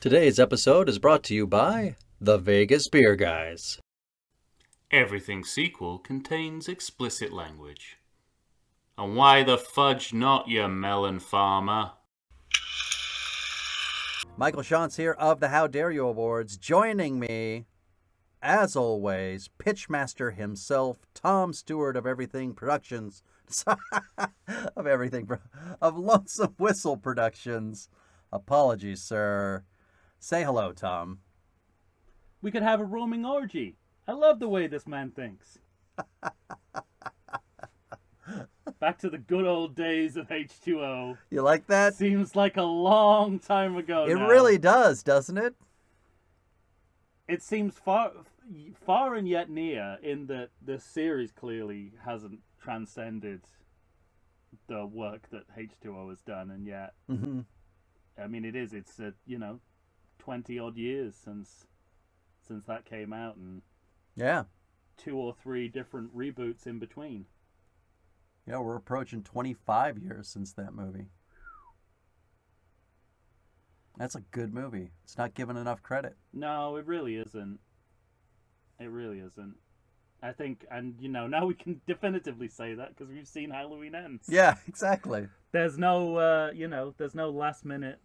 Today's episode is brought to you by the Vegas Beer Guys. Everything sequel contains explicit language. And why the fudge not, you melon farmer? Michael Shantz here of the How Dare You Awards. Joining me, as always, Pitchmaster himself, Tom Stewart of Everything Productions. of Lonesome Whistle Productions. Apologies, sir. Say hello, Tom. We could have a roaming orgy. I love the way this man thinks. Back to the good old days of H2O. You like that? Seems like a long time ago It now. really does, doesn't it? It seems far and yet near in that the series clearly hasn't transcended the work that H2O has done, and yet, I mean, it's 20 odd years since that came out, and yeah, 2 or 3 different reboots in between. Yeah, we're approaching 25 years since that movie. That's a good movie. It's not given enough credit. No, it really isn't. It really isn't. I think, and now we can definitively say that because we've seen Halloween Ends. Yeah, exactly. There's no, there's no last minute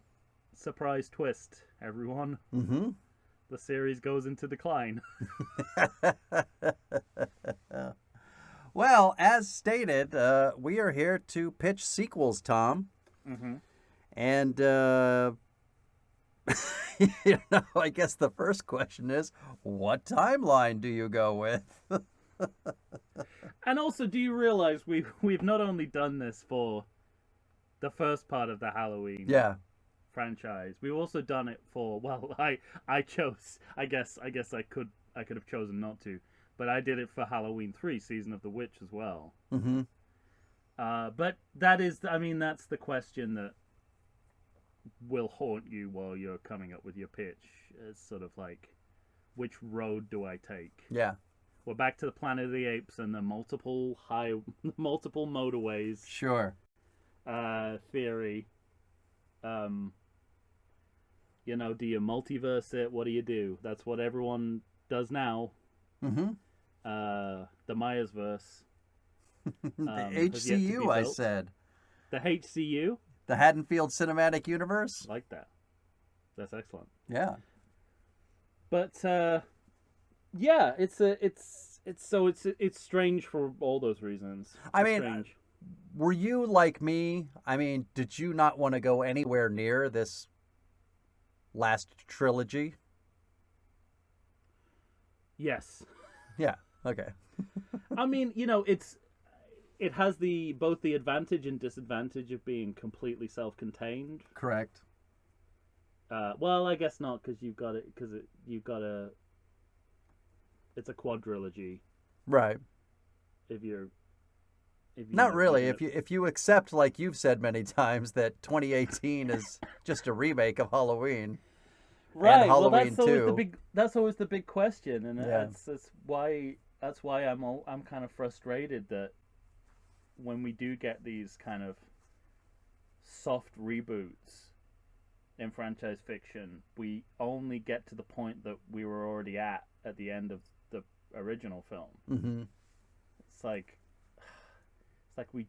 surprise twist, everyone. Mm-hmm. The series goes into decline. Well, as stated, we are here to pitch sequels, Tom. Mm-hmm. And, I guess the first question is, what timeline do you go with? And also, do you realize we've not only done this for the first part of the Halloween franchise, we've also done it for, well, I chose, I guess I could have chosen not to, but I did it for Halloween 3, Season of the Witch as well. Mm-hmm. But that's the question that will haunt you while you're coming up with your pitch. It's sort of like, which road do I take? Yeah. We're back to the Planet of the Apes and the multiple motorways. Sure. Theory. Do you multiverse it? What do you do? That's what everyone does now. Mm-hmm. The Myers-verse. The HCU, I said. The HCU? The Haddonfield Cinematic Universe? I like that. That's excellent. Yeah. But yeah, it's strange for all those reasons. Strange. Were you like me? I mean, did you not want to go anywhere near this last trilogy? Yes. Yeah. Okay. I mean, it has both the advantage and disadvantage of being completely self-contained. Correct. Well, I guess not, because it's a quadrilogy. Right. If you not really. If you accept, like you've said many times, that 2018 is just a remake of Halloween. Right. And Halloween well, 2. That's always the big question, and Yeah. that's why I'm kind of frustrated that when we do get these kind of soft reboots in franchise fiction, we only get to the point that we were already at the end of the original film. Mm-hmm. It's like we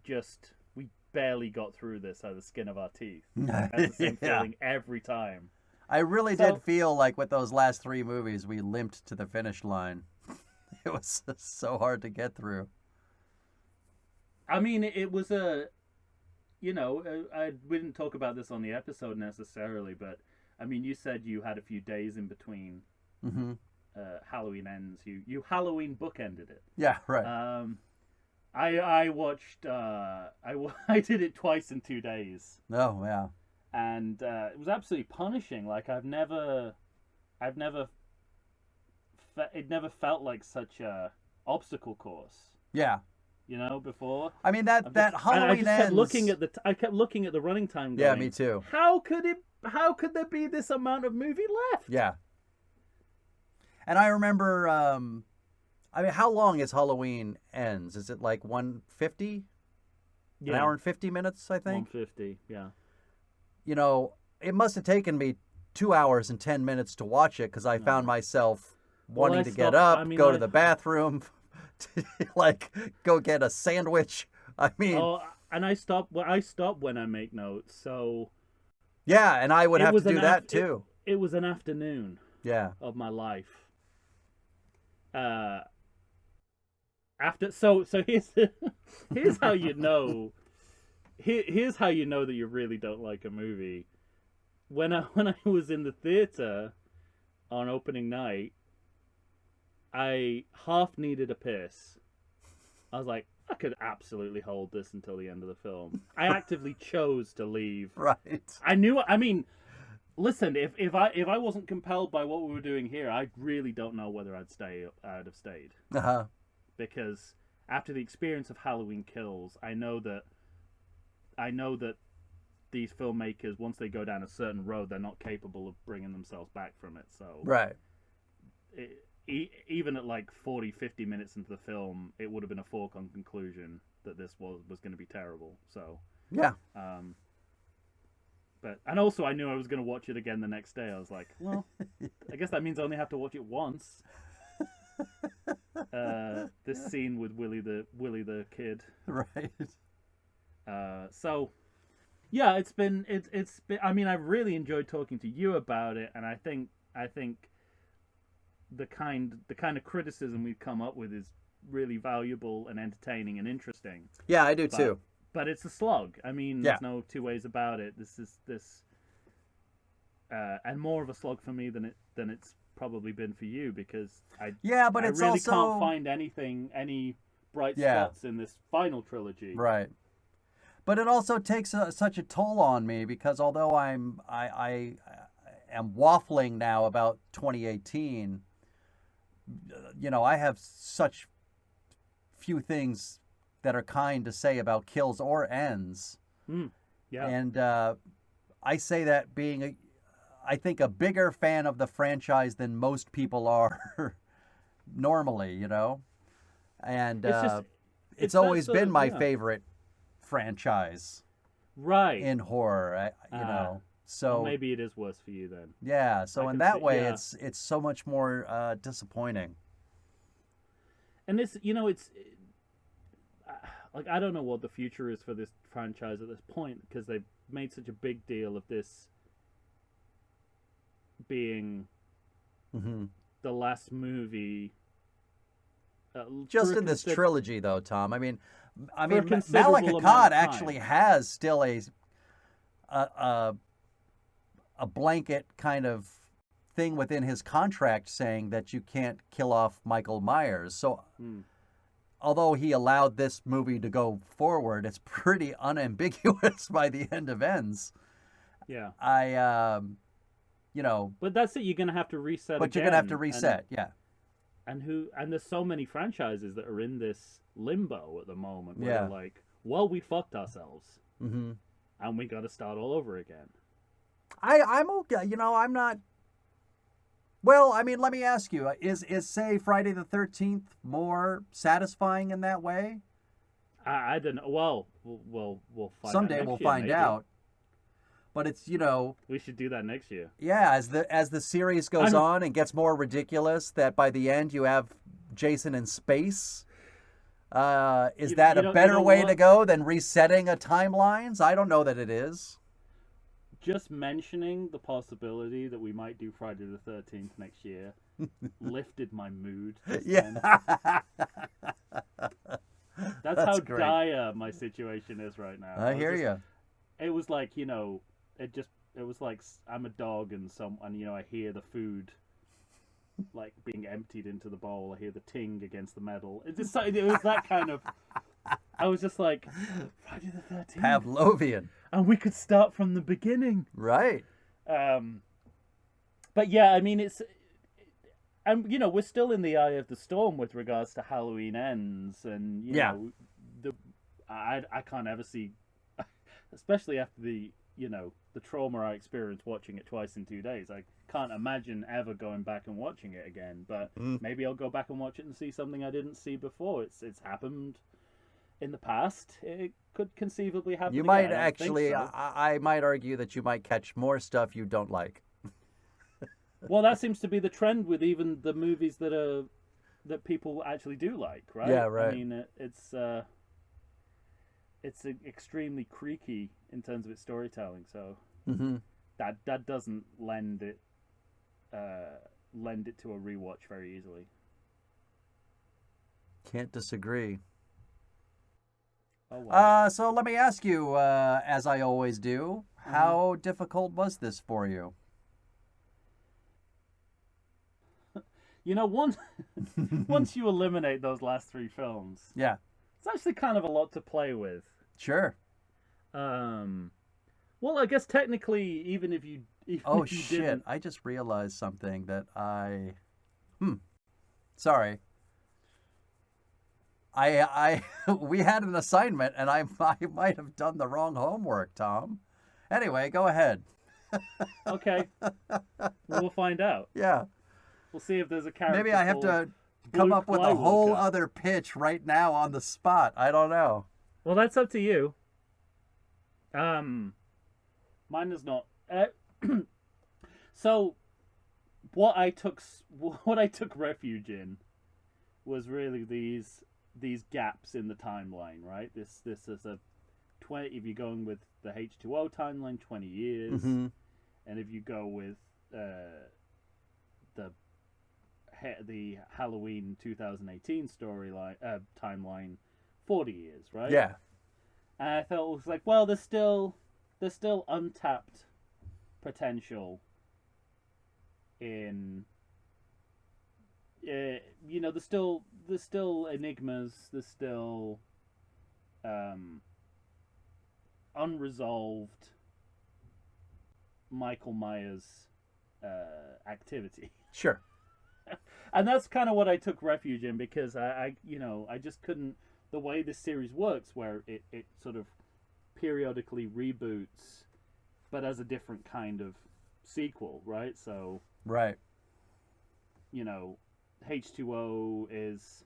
barely got through this out of the skin of our teeth. That's the same feeling every time. I really did feel like with those last 3 movies, we limped to the finish line. It was so hard to get through. I mean, it was we didn't talk about this on the episode necessarily, but I mean, you said you had a few days in between Halloween Ends. You Halloween bookended it. Yeah, right. I watched. I did it twice in 2 days. Oh yeah. And it was absolutely punishing. Like it never felt like such a obstacle course. Yeah. Before. I mean that Halloween Ends. I kept looking at the running time. Yeah, me too. How could there be this amount of movie left? Yeah. And I remember, how long is Halloween Ends? Is it like 150? Yeah. An hour and 50 minutes, I think. 150, yeah. It must have taken me 2 hours and 10 minutes to watch it because I found myself wanting I to get stopped- up, I mean, go I- to the bathroom, like go get a sandwich. I mean, Oh, and I stop. Well, I stop when I make notes. So yeah, and I would it have was to do an that af- too. it was an afternoon Yeah. of my life. After so here's how you know. Here's how you know that you really don't like a movie. When I was in the theater on opening night, I half needed a piss. I was like, I could absolutely hold this until the end of the film. I actively chose to leave. Right. I knew. I mean, listen, if I wasn't compelled by what we were doing here, I really don't know whether I'd have stayed. Uh-huh. Because after the experience of Halloween Kills, I know that these filmmakers, once they go down a certain road, they're not capable of bringing themselves back from it. So Right. even at like 40, 50 minutes into the film, it would have been a foregone conclusion that this was going to be terrible. So Yeah. and also I knew I was going to watch it again the next day. I was like, well, I guess that means I only have to watch it once. This scene with Willie the kid. Right. So yeah, it's been. I mean, I've really enjoyed talking to you about it, and I think the kind of criticism we've come up with is really valuable and entertaining and interesting. Yeah, I do too. But it's a slog. I mean, Yeah. there's no two ways about it. And more of a slog for me than it's probably been for you, because Yeah, but it's I really also can't find any bright spots in this final trilogy. right. But it also takes such a toll on me because although I am waffling now about 2018, I have such few things that are kind to say about Kills or Ends. Yeah. And I say that being I think a bigger fan of the franchise than most people are normally, and it's always been my favorite franchise right in horror. So well, maybe it is worse for you then. yeah. So I in can that see- way, yeah. it's so much more disappointing. And this, it's like, I don't know what the future is for this franchise at this point, because they've made such a big deal of this being Hmm. the last movie. Just for a in this consid- trilogy, though, Tom. I mean, considerable Malek amount of Akkad time. actually has still a blanket kind of thing within his contract saying that you can't kill off Michael Myers. So, although he allowed this movie to go forward, it's pretty unambiguous by the end of Ends. Yeah. But that's it. You're gonna have to reset. you're again, gonna have to reset, yeah. And there's so many franchises that are in this limbo at the moment where Yeah. they're like, well, we fucked ourselves, Mm-hmm. and we got to start all over again. I'm okay. I'm not. Well, I mean, let me ask you: is say Friday the 13th more satisfying in that way? I don't know. Well, we'll find Someday out next we'll year, find maybe. out. But it's We should do that next year. yeah, as the series goes I'm- on and gets more ridiculous, that by the end you have Jason in space. Is You- that you a know- you better know way what? to go than resetting a timelines? I don't know that it is. Just mentioning the possibility that we might do Friday the 13th next year lifted my mood. Just then. Yeah. That's how great. dire my situation is right now. I hear you. It was like, it was like I'm a dog and I hear the food like being emptied into the bowl. I hear the ting against the metal. It was that kind of. I was just like, Friday the 13th, Pavlovian. and we could start from the beginning. Right. But yeah, I mean, we're still in the eye of the storm with regards to Halloween Ends, and Yeah. I can't ever see, especially after the trauma I experienced watching it twice in 2 days. I can't imagine ever going back and watching it again. But maybe I'll go back and watch it and see something I didn't see before. It's happened in the past. It could conceivably happen. You again. might I don't think actually, so. I might argue that you might catch more stuff you don't like. Well, that seems to be the trend with even the movies that people actually do like, right? Yeah, right. I mean, it's extremely creaky in terms of its storytelling, so Mm-hmm. that doesn't lend it to a rewatch very easily. Can't disagree. Oh well. So let me ask you, as I always do, how difficult was this for you? You know, once you eliminate those last three films, Yeah, it's actually kind of a lot to play with. sure. Well, I guess technically, even if you Oh if you shit! didn't, I just realized something that Sorry. We had an assignment, and I might have done the wrong homework, Tom. Anyway, go ahead. okay, we'll find out. Yeah. We'll see if there's a character. Maybe I have to come Luke up with a whole Skywalker. other pitch right now on the spot. I don't know. Well, that's up to you. Mine is not. So, what I took refuge in was really these gaps in the timeline, right? This is a 20. If you're going with the H2O timeline, 20 years, Mm-hmm. and if you go with the Halloween 2018 storyline timeline, 40 years, right? Yeah. And I felt it was like, well, there's still untapped potential in there's still enigmas, there's still unresolved Michael Myers activity. Sure. And that's kind of what I took refuge in, because I just couldn't, the way this series works, where it sort of periodically reboots, but as a different kind of sequel, right? So, Right. H2O is,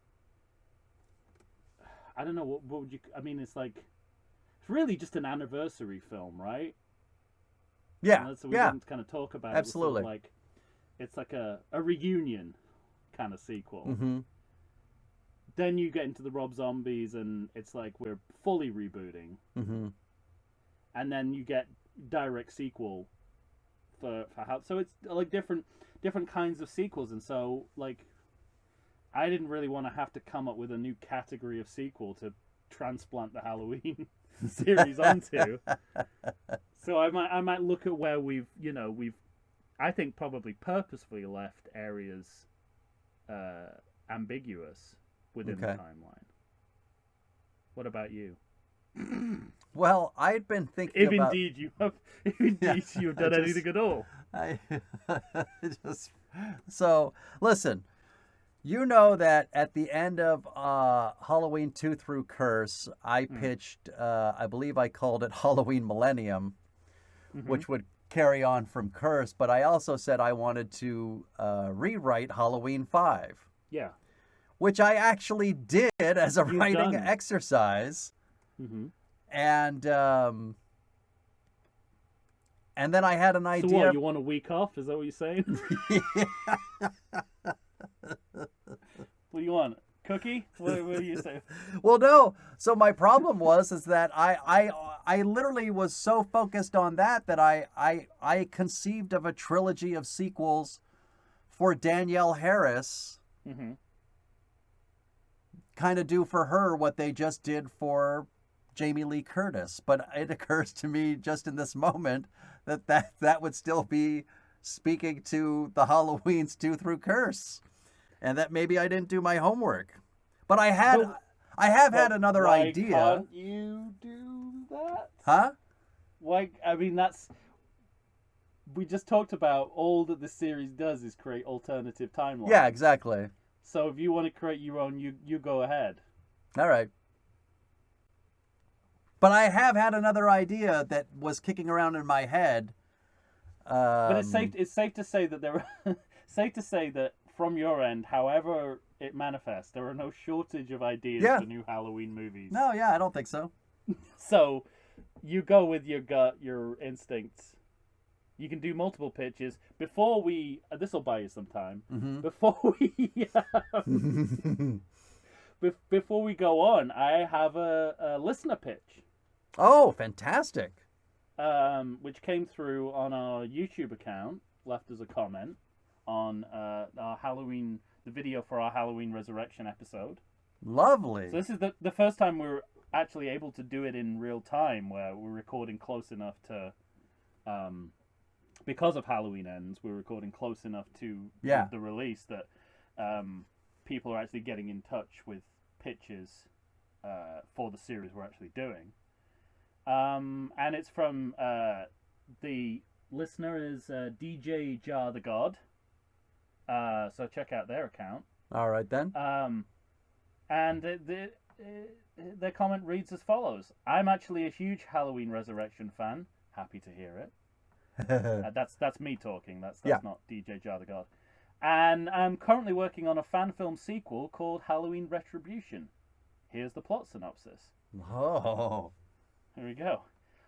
I don't know, what would you, I mean, it's really just an anniversary film, right? Yeah. So we Yeah. didn't kind of talk about Absolutely. it. It's like a reunion kind of sequel. Mm-hmm. Then you get into the Rob Zombies, and it's like we're fully rebooting. Mm-hmm. And then you get direct sequel for how. So it's like different kinds of sequels, and so like I didn't really want to have to come up with a new category of sequel to transplant the Halloween series onto. So I might look at where we've I think probably purposefully left areas ambiguous within the Okay. timeline. What about you? Well, I'd been thinking If about. indeed you have, you've done I just- anything at all. I just so listen. You know that at the end of Halloween 2 through Curse, I pitched. I believe I called it Halloween Millennium, which would carry on from Curse. But I also said I wanted to rewrite Halloween 5, Yeah. which I actually did as a You've writing done. exercise. Mm-hmm. And then I had an So idea. what? You want a week off? Is that what you're saying? What do you want? Cookie? What do you say? Well, no. So my problem is that I literally was so focused on that I conceived of a trilogy of sequels for Danielle Harris, Mm-hmm. kind of do for her what they just did for Jamie Lee Curtis. But it occurs to me just in this moment that would still be speaking to the Halloweens 2 through Curse, and that maybe I didn't do my homework. But I have had another why idea. Can't you do that? Huh? Why? I mean, we just talked about all that the series does is create alternative timelines. Yeah, exactly. So if you want to create your own, you go ahead. All right. But I have had another idea that was kicking around in my head. But it's safe to say that safe to say that from your end, however it manifests, there are no shortage of ideas Yeah. for new Halloween movies. No, yeah, I don't think so. So you go with your gut, your instincts. You can do multiple pitches before we. This will buy you some time. Mm-hmm. Before we go on, I have a listener pitch, Oh, fantastic. which came through on our YouTube account, left as a comment on our Halloween, the video for our Halloween Resurrection episode. Lovely. So this is the first time we're actually able to do it in real time, where we're recording close enough to, because of Halloween Ends, we're recording close enough to the release that people are actually getting in touch with pitches for the series we're actually doing. And it's from the listener is DJ Jar the God. So check out their account. All right, then. And their comment reads as follows: I'm actually a huge Halloween Resurrection fan. Happy to hear it. That's me talking. That's not DJ Jar the God. And I'm currently working on a fan film sequel called Halloween Retribution. Here's the plot synopsis. Oh. Here we go.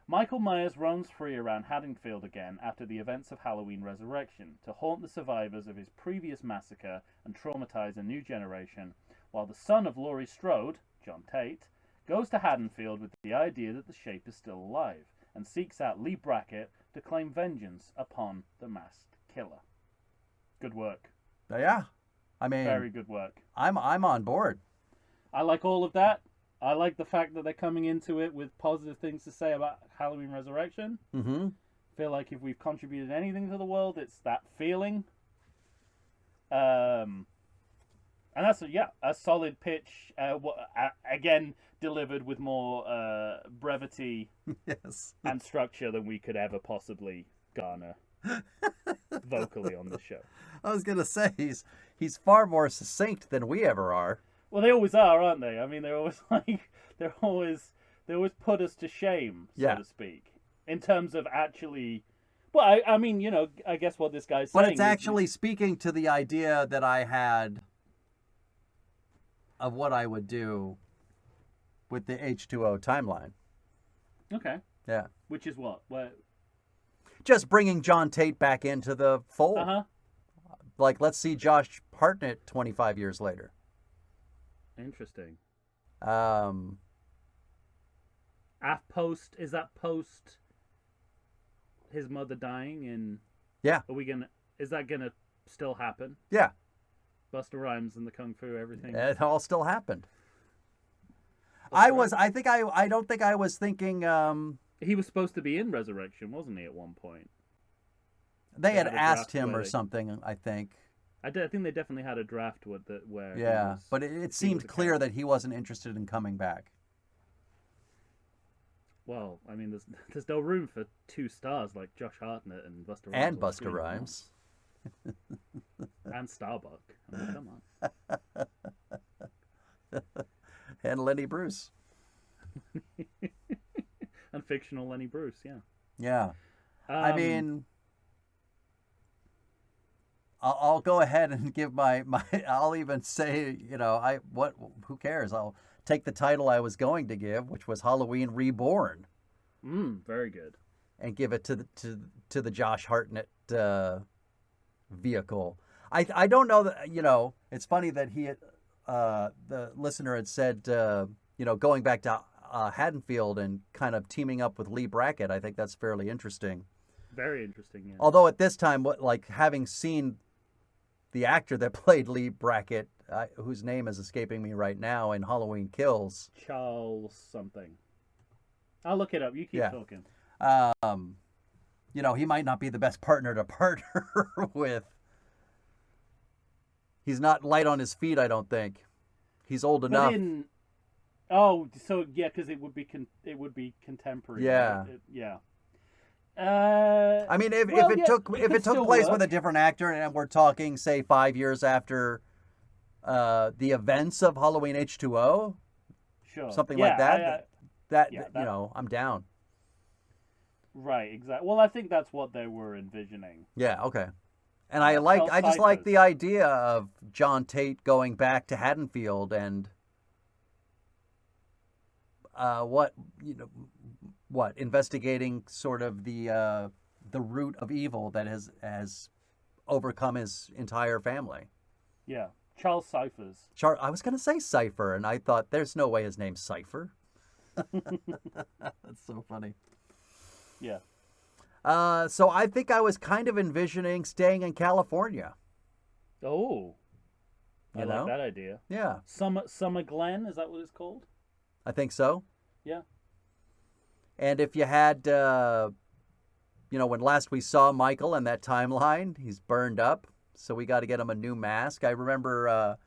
Michael Myers roams free around Haddonfield again after the events of Halloween Resurrection to haunt the survivors of his previous massacre and traumatize a new generation, while the son of Laurie Strode, John Tate, goes to Haddonfield with the idea that the Shape is still alive and seeks out Lee Brackett to claim vengeance upon the masked killer. Good work. Yeah. I mean, very good work. I'm on board. I like all of that. I like the fact that they're coming into it with positive things to say about Halloween Resurrection. Mm-hmm. Feel like if we've contributed anything to the world, it's that feeling. And that's a solid pitch. Again, delivered with more brevity Yes. and structure than we could ever possibly garner vocally on the show. I was gonna say he's far more succinct than we ever are. Well, they always are, aren't they? I mean, they're always they always put us to shame, so to speak, in terms of actually. Well, I mean, I guess what this guy's saying. But it's actually speaking to the idea that I had of what I would do with the H2O timeline. Okay. Yeah. Which is what? Just bringing John Tate back into the fold. Uh-huh. Like, let's see Josh Hartnett 25 years later. Interesting. Is that post his mother dying? And yeah, is that gonna still happen? Yeah. Busta Rhymes and the Kung Fu, everything. It all still happened. That's I right. don't think I was thinking. He was supposed to be in Resurrection, wasn't he? At one point, they had had a asked draft him where or something. I think. I think they definitely had a draft where. Yeah, but it seemed clear that he wasn't interested in coming back. Well, I mean, there's no room for two stars like Josh Hartnett and Busta Rhymes. And Busta Rhymes. And Starbuck. I mean, come on. And Lenny Bruce. And fictional Lenny Bruce, yeah. Yeah. I mean, I'll go ahead and give my I'll even say, who cares? I'll take the title I was going to give, which was Halloween Reborn. Very good. And give it to the Josh Hartnett vehicle. I don't know that, it's funny that the listener had said, going back to Haddonfield and kind of teaming up with Lee Brackett. I think that's fairly interesting. Very interesting, yeah. Although at this time, having seen the actor that played Lee Brackett, whose name is escaping me right now, in Halloween Kills. Charles something. I'll look it up. You keep talking. He might not be the best partner to partner with. He's not light on his feet, I don't think. He's old enough. Because it would be contemporary. Yeah. Right? Yeah. I mean, if it took place with a different actor, and we're talking, say, 5 years after the events of Halloween H2O, sure, something like that, I'm down. Right, exactly. Well, I think that's what they were envisioning. Yeah, okay. And I just like the idea of John Tate going back to Haddonfield and investigating sort of the the root of evil that has overcome his entire family. Yeah. Charles Cyphers. I was going to say Cypher, and I thought there's no way his name's Cypher. That's so funny. Yeah. So I think I was kind of envisioning staying in California. Oh. I You know? like that idea. Yeah, Summer Glen, is that what it's called? I think so. Yeah. And if you had, when last we saw Michael in that timeline, he's burned up. So we got to get him a new mask. I remember,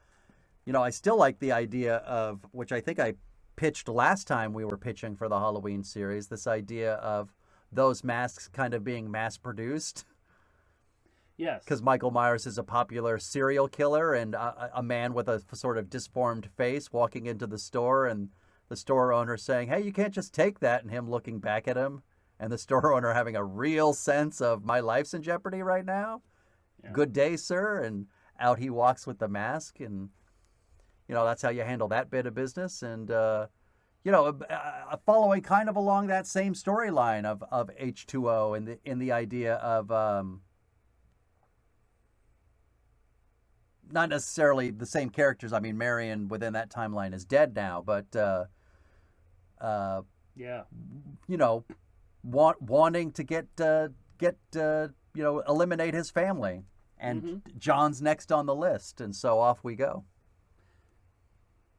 I still like the idea of, which I think I pitched last time we were pitching for the Halloween series, this idea of those masks kind of being mass produced. Yes. Because Michael Myers is a popular serial killer and a man with a sort of disformed face walking into the store and the store owner saying, hey, you can't just take that, and him looking back at him and the store owner having a real sense of my life's in jeopardy right now. Yeah. Good day, sir. And out he walks with the mask, and that's how you handle that bit of business. And following kind of along that same storyline of H2O and in the idea of not necessarily the same characters. I mean, Marion within that timeline is dead now, but Yeah. wanting to get eliminate his family, and John's next on the list, and so off we go.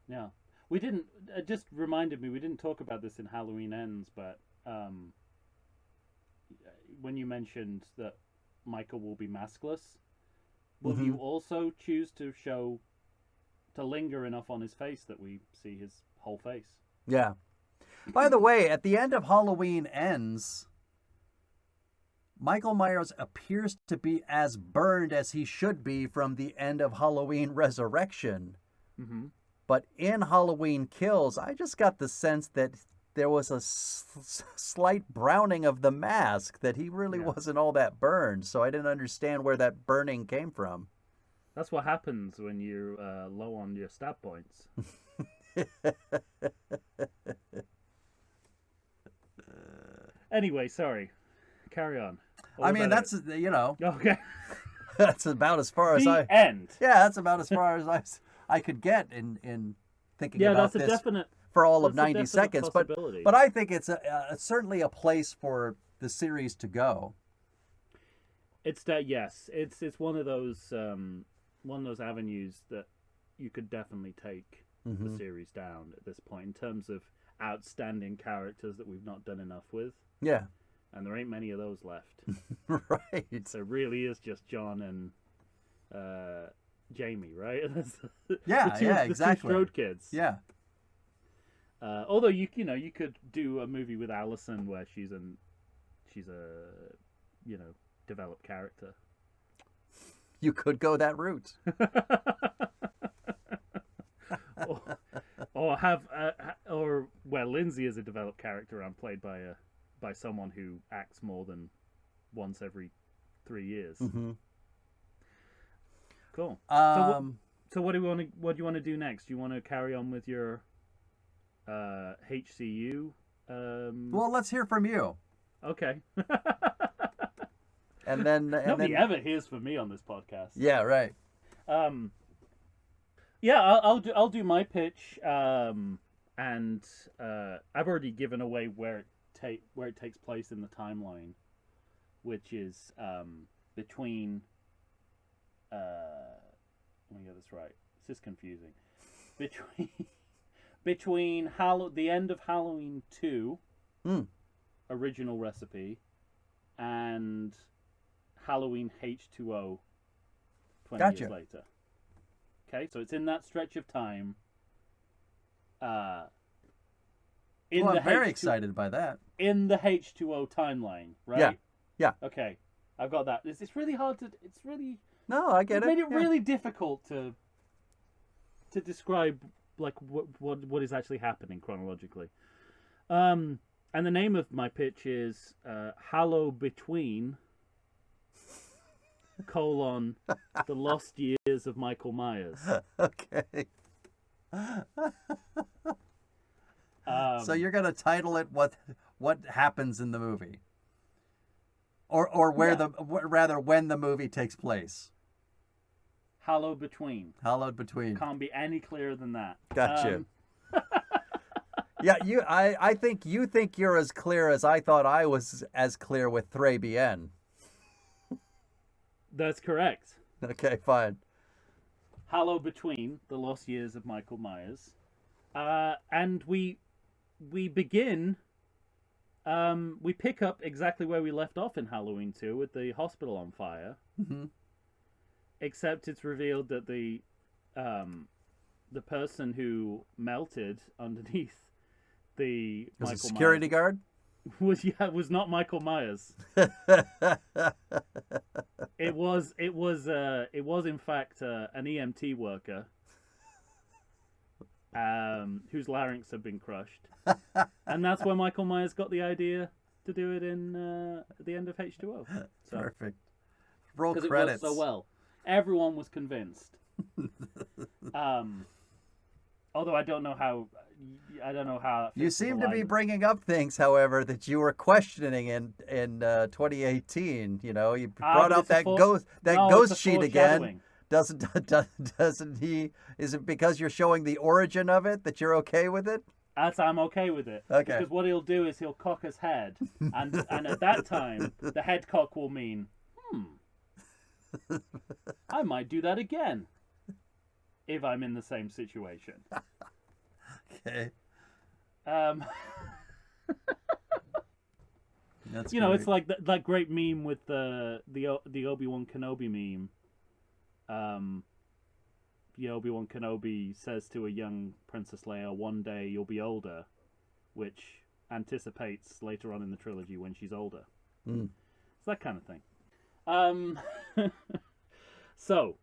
Yeah. We didn't, it just reminded me, we didn't talk about this in Halloween Ends, but when you mentioned that Michael will be maskless, will you also choose to linger enough on his face that we see his whole face? Yeah. By the way, at the end of Halloween Ends, Michael Myers appears to be as burned as he should be from the end of Halloween Resurrection. Mm-hmm. But in Halloween Kills, I just got the sense that there was a slight browning of the mask, that he really wasn't all that burned. So I didn't understand where that burning came from. That's what happens when you're low on your stat points. Anyway, sorry. Carry on. I mean, that's, Okay. that's about as far as The end. Yeah, that's about as far as I could get in thinking about that's this a definite for all of that's a 90 definite seconds. possibility. But I think it's certainly a place for the series to go. It's that it's one of those avenues that you could definitely take the series down at this point in terms of outstanding characters that we've not done enough with. Yeah. And there ain't many of those left. Right. So it really is just John and Jamie, right? Yeah, exactly. The two Strode kids. Yeah. Although you could do a movie with Allison where she's a developed character. You could go that route. or have Lindsay is a developed character and played by someone who acts more than once every 3 years. Mm-hmm. Cool. So what do you want to do next? Do you want to carry on with your HCU? Well, let's hear from you. Okay. And then Nobody ever hears from me on this podcast. Yeah, right. Yeah, I'll do my pitch. And I've already given away where it takes place in the timeline, which is between. Let me get this right. This is confusing. Between the end of Halloween 2, original recipe, and Halloween H2O 20 years later. Okay, so it's in that stretch of time. I'm very excited by that. In the H2O timeline, right? Yeah. Okay, I've got that. It's really hard to. It's really. No, I get it. It made it really difficult to describe like what is actually happening chronologically. And the name of my pitch is Hallow Between : The Lost Years of Michael Myers. Okay. So you're gonna title it what happens in the movie, or where Yeah. rather when the movie takes place. Hallowed between. Hallowed between. Can't be any clearer than that. Gotcha. Yeah, I think you think you're as clear as I thought I was as clear with Très Bien. That's correct. Okay, fine. Hallowed between the lost years of Michael Myers, and we begin. We pick up exactly where we left off in Halloween 2 with the hospital on fire. Mm-hmm. Except it's revealed that the person who melted underneath the Was Michael a security Myers guard? was not Michael Myers. It was in fact an EMT worker whose larynx had been crushed, and that's where Michael Myers got the idea to do it in at the end of H2O. So, Perfect. Roll because credits. it worked so well, everyone was convinced. Although I don't know how. You seem to be bringing up things, however, that you were questioning in 2018. You know, you brought up that ghost sheet again. Doesn't he? Is it because you're showing the origin of it that you're okay with it? I'm okay with it. Okay. Because what he'll do is he'll cock his head, and at that time the head cock will mean, I might do that again if I'm in the same situation. Okay. That's you know, great. it's like that great meme with the Obi-Wan Kenobi meme. Obi-Wan Kenobi says to a young Princess Leia, "One day you'll be older," which anticipates later on in the trilogy when she's older. It's that kind of thing. So,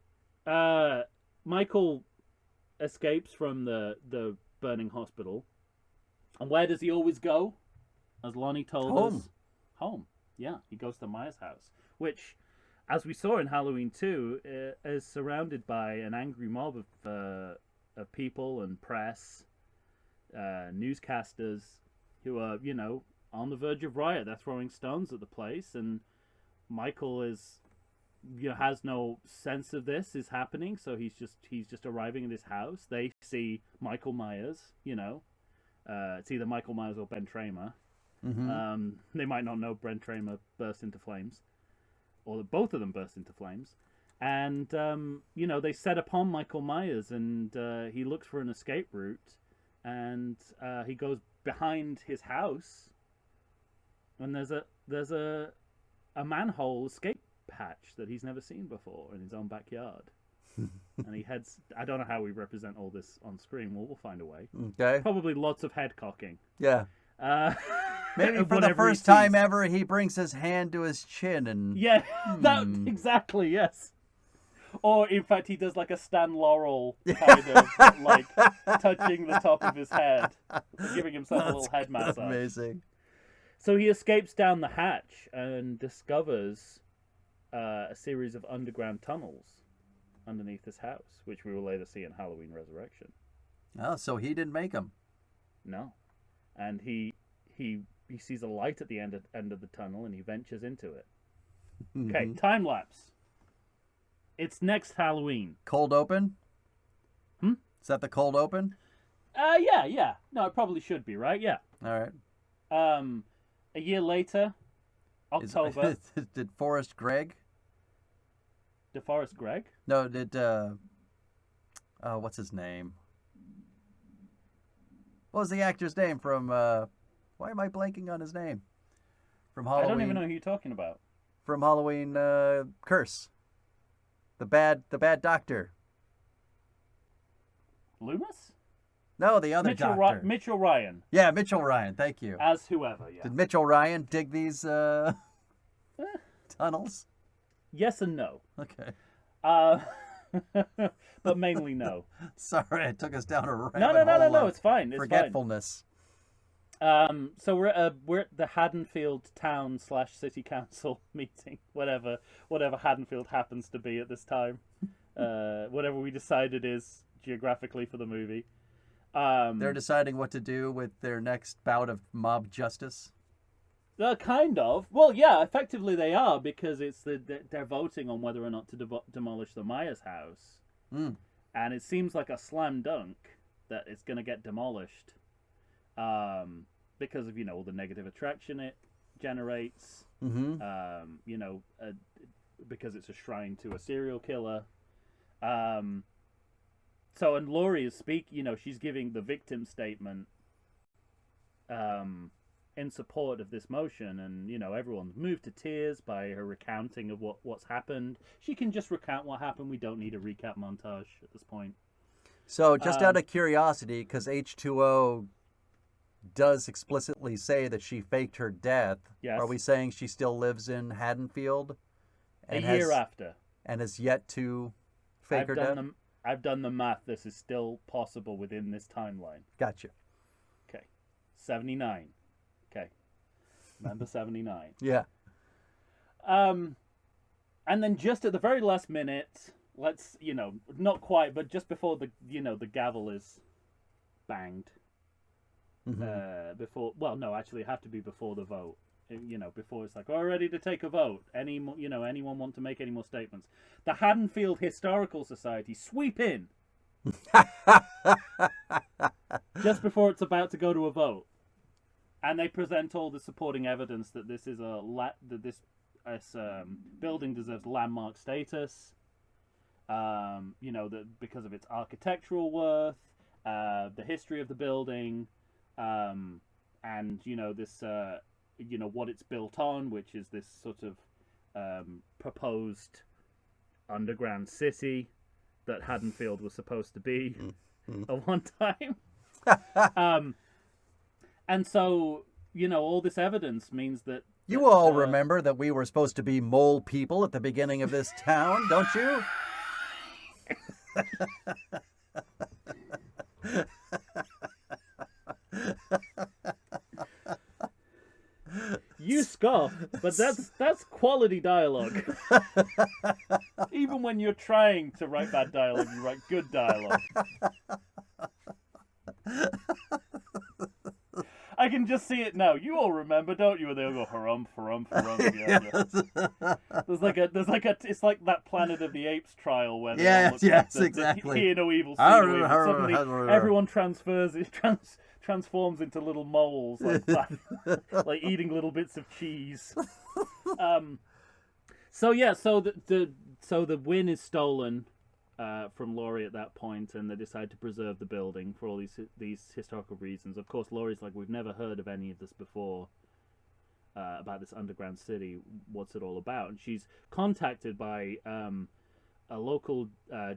Michael escapes from the burning hospital. And where does he always go? As Lonnie told us. Home. Yeah, he goes to Myers' house. Which, as we saw in Halloween 2, is surrounded by an angry mob of people and press, newscasters who are, on the verge of riot. They're throwing stones at the place, and Michael has no sense of this is happening, so he's just arriving at his house. They see Michael Myers, it's either Michael Myers or Ben Tramer. Mm-hmm. They might not know Ben Tramer burst into flames, or that both of them burst into flames. And, they set upon Michael Myers, and he looks for an escape route, and he goes behind his house, and there's a manhole escape hatch that he's never seen before in his own backyard. And he heads. I don't know how we represent all this on screen. We'll find a way. Okay. Probably lots of head cocking. Yeah. Maybe for the first time ever, he brings his hand to his chin and. Yeah, that exactly. Yes. Or in fact, he does like a Stan Laurel kind of like touching the top of his head, giving himself a little head massage. Amazing. So he escapes down the hatch and discovers a series of underground tunnels underneath his house, which we will later see in Halloween Resurrection. Oh, so he didn't make them. No. And he sees a light at the end of the tunnel, and he ventures into it. Okay, time lapse. It's next Halloween. Cold open? Is that the cold open? Yeah. No, it probably should be, right? Yeah. All right. A year later, October. Did Forrest Gregg? DeForest Gregg? No, did what's his name? What was the actor's name from why am I blanking on his name? From Halloween. I don't even know who you're talking about. From Halloween Curse. The bad doctor. Loomis? No, the other doctor. Mitchell Ryan. Yeah, Mitchell Ryan, thank you. As whoever, yeah. Did Mitchell Ryan dig these tunnels? Yes and no. Okay. But mainly no. Sorry, it took us down a rabbit No. hole It's fine. It's forgetfulness. fine. So we're at the Haddonfield Town / City Council meeting, whatever Haddonfield happens to be at this time, whatever we decided is geographically for the movie. They're deciding what to do with their next bout of mob justice. They're kind of. Well, yeah, effectively they are, because they're voting on whether or not to demolish the Myers house. Mm. And it seems like a slam dunk that it's going to get demolished, because of, all the negative attraction it generates, Mm-hmm. because it's a shrine to a serial killer. So, and Laurie is she's giving the victim statement in support of this motion, and everyone's moved to tears by her recounting of what's happened. She can just recount what happened. We don't need a recap montage at this point. So, just out of curiosity, because H2O does explicitly say that she faked her death, Yes. are we saying she still lives in Haddonfield? A year after. And has yet to fake her death? I've done the math. This is still possible within this timeline. Gotcha. Okay. 79. Okay. Remember 79. Yeah. And then just at the very last minute, let's, not quite, but just before the gavel is banged. Mm-hmm. Actually, it have to be before the vote. Before it's like, we're ready to take a vote. Anyone want to make any more statements? The Haddonfield Historical Society sweep in just before it's about to go to a vote, and they present all the supporting evidence that this is this building deserves landmark status. That because of its architectural worth, the history of the building, and this. What it's built on, which is this sort of proposed underground city that Haddonfield was supposed to be at one time. And so, all this evidence means that... You all remember that we were supposed to be mole people at the beginning of this town, don't you? You scoff, but that's quality dialogue. Even when you're trying to write bad dialogue, you write good dialogue. I can just see it now. You all remember, don't you? And they'll go harumph, harumph, harumph. Yeah. It's like that Planet of the Apes trial where exactly. Hear no evil, see no evil. Suddenly, everyone transforms into little moles like that, like eating little bits of cheese. So the win is stolen from Laurie at that point, and they decide to preserve the building for all these historical reasons. Of course, Laurie's like, we've never heard of any of this before, about this underground city. What's it all about? And she's contacted by a local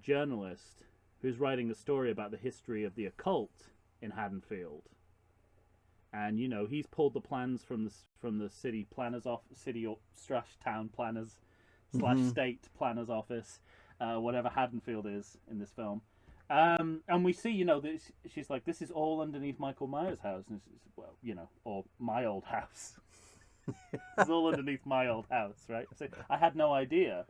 journalist who's writing a story about the history of the occult in Haddonfield, and he's pulled the plans from the city planners city or town planners / state planners office, whatever Haddonfield is in this film, and we see she's like, this is all underneath Michael Myers' house, and or my old house. It's all underneath my old house, right? So I had no idea,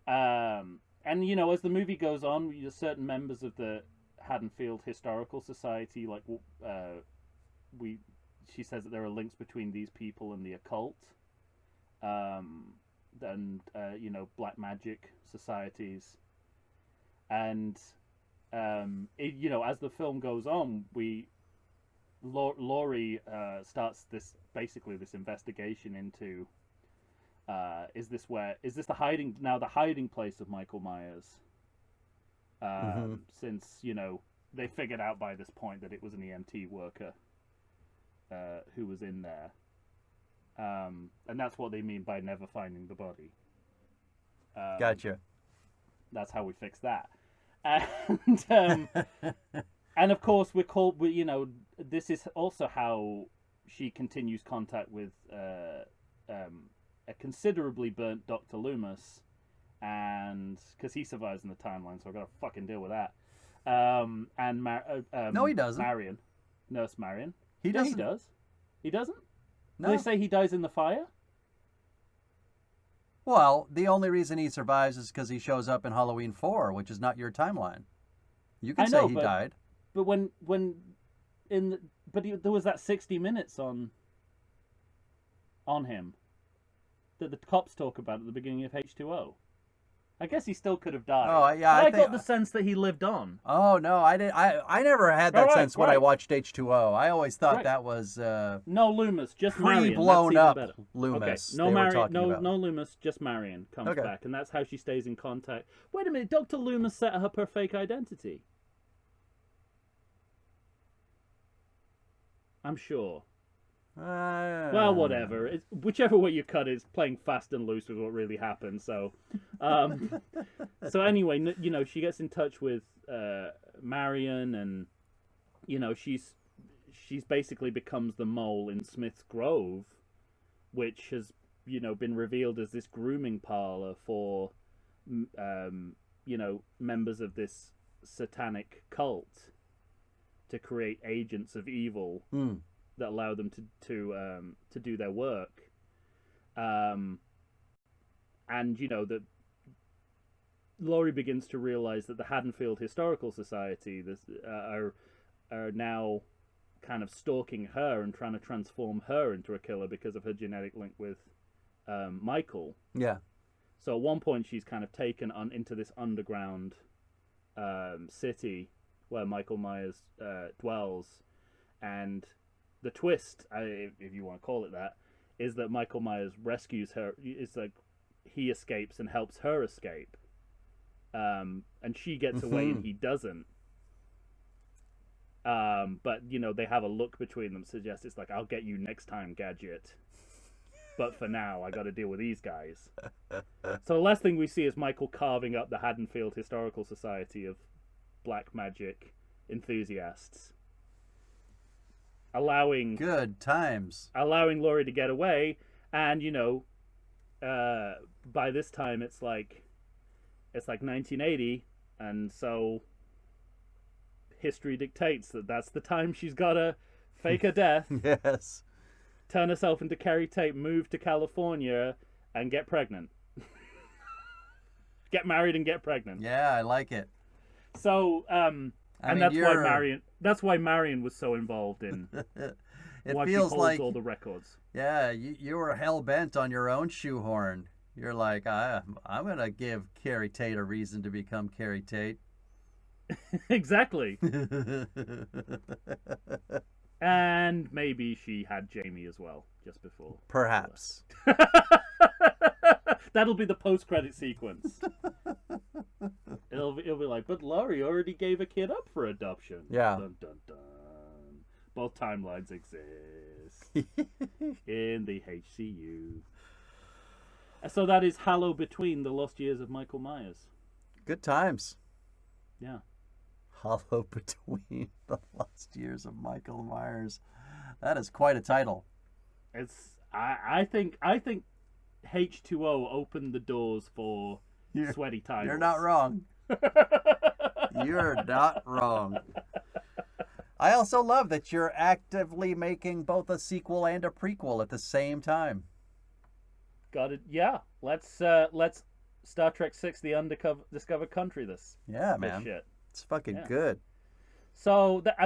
and as the movie goes on, certain members of the Haddonfield Historical Society, she says that there are links between these people and the occult, and black magic societies, and as the film goes on, Laurie starts this investigation into is this the hiding place of Michael Myers? Since they figured out by this point that it was an EMT worker who was in there, and that's what they mean by never finding the body. Gotcha. That's how we fix that, and of course this is also how she continues contact with a considerably burnt Dr. Loomis. And because he survives in the timeline, so I've got to fucking deal with that. And no, he doesn't. Nurse Marion. He doesn't. He does. He doesn't. No. Do they say he dies in the fire? Well, the only reason he survives is because he shows up in Halloween 4, which is not your timeline. You can say he died. But there was that 60 minutes on. on him that the cops talk about at the beginning of H2O. I guess he still could have died. Oh, yeah, But I I got think- the sense that he lived on. Oh no, I did. I never had that Right, sense when I right. watched H2O. I always thought Right. that was No Loomis, just Marion. pre-blown That's up even better. Loomis. Okay, no they were Marion, talking no about. no Loomis, just Marion comes Okay. back, and that's how she stays in contact. Wait a minute, Dr. Loomis set up her fake identity. I'm sure. Well, whatever. Whichever way you cut it, it's playing fast and loose with what really happened. So, so anyway, she gets in touch with Marion, and she's basically becomes the mole in Smith's Grove, which has been revealed as this grooming parlor for members of this satanic cult to create agents of evil. That allow them to do their work, and that Laurie begins to realize that the Haddonfield Historical Society are now kind of stalking her and trying to transform her into a killer because of her genetic link with Michael. Yeah. So at one point she's kind of taken into this underground city where Michael Myers dwells, and the twist, if you want to call it that, is that Michael Myers rescues her. It's like he escapes and helps her escape, and she gets away and he doesn't. But they have a look between them, suggests it's like, I'll get you next time, Gadget. But for now, I got to deal with these guys. So the last thing we see is Michael carving up the Haddonfield Historical Society of black magic enthusiasts. Allowing Good times. Laurie to get away, and by this time it's like 1980, and so history dictates that that's the time she's gotta fake a death, Yes. turn herself into Carrie Tate, move to California, and get pregnant. Get married and get pregnant. Yeah, I like it. So I mean, that's why Marion was so involved in it why she feels holds like all the records. yeah, you were hell bent on your own shoehorn. You're like, I'm gonna give Carrie Tate a reason to become Carrie Tate. Exactly. And maybe she had Jamie as well just before. Perhaps. That'll be the post-credit sequence. It'll be like, but Laurie already gave a kid up for adoption. Yeah. Dun dun dun. Both timelines exist in the HCU. So that is Hallow Between the Lost Years of Michael Myers. Good times. Yeah. Hollow Between the Lost Years of Michael Myers. That is quite a title. It's I think H2O opened the doors for sweaty titles. You're not wrong. You're not wrong. I also love that you're actively making both a sequel and a prequel at the same time. Got it. Yeah. Let's Star Trek 6 The Undiscovered Country this. Yeah, this man. shit. It's fucking Yeah. good. So that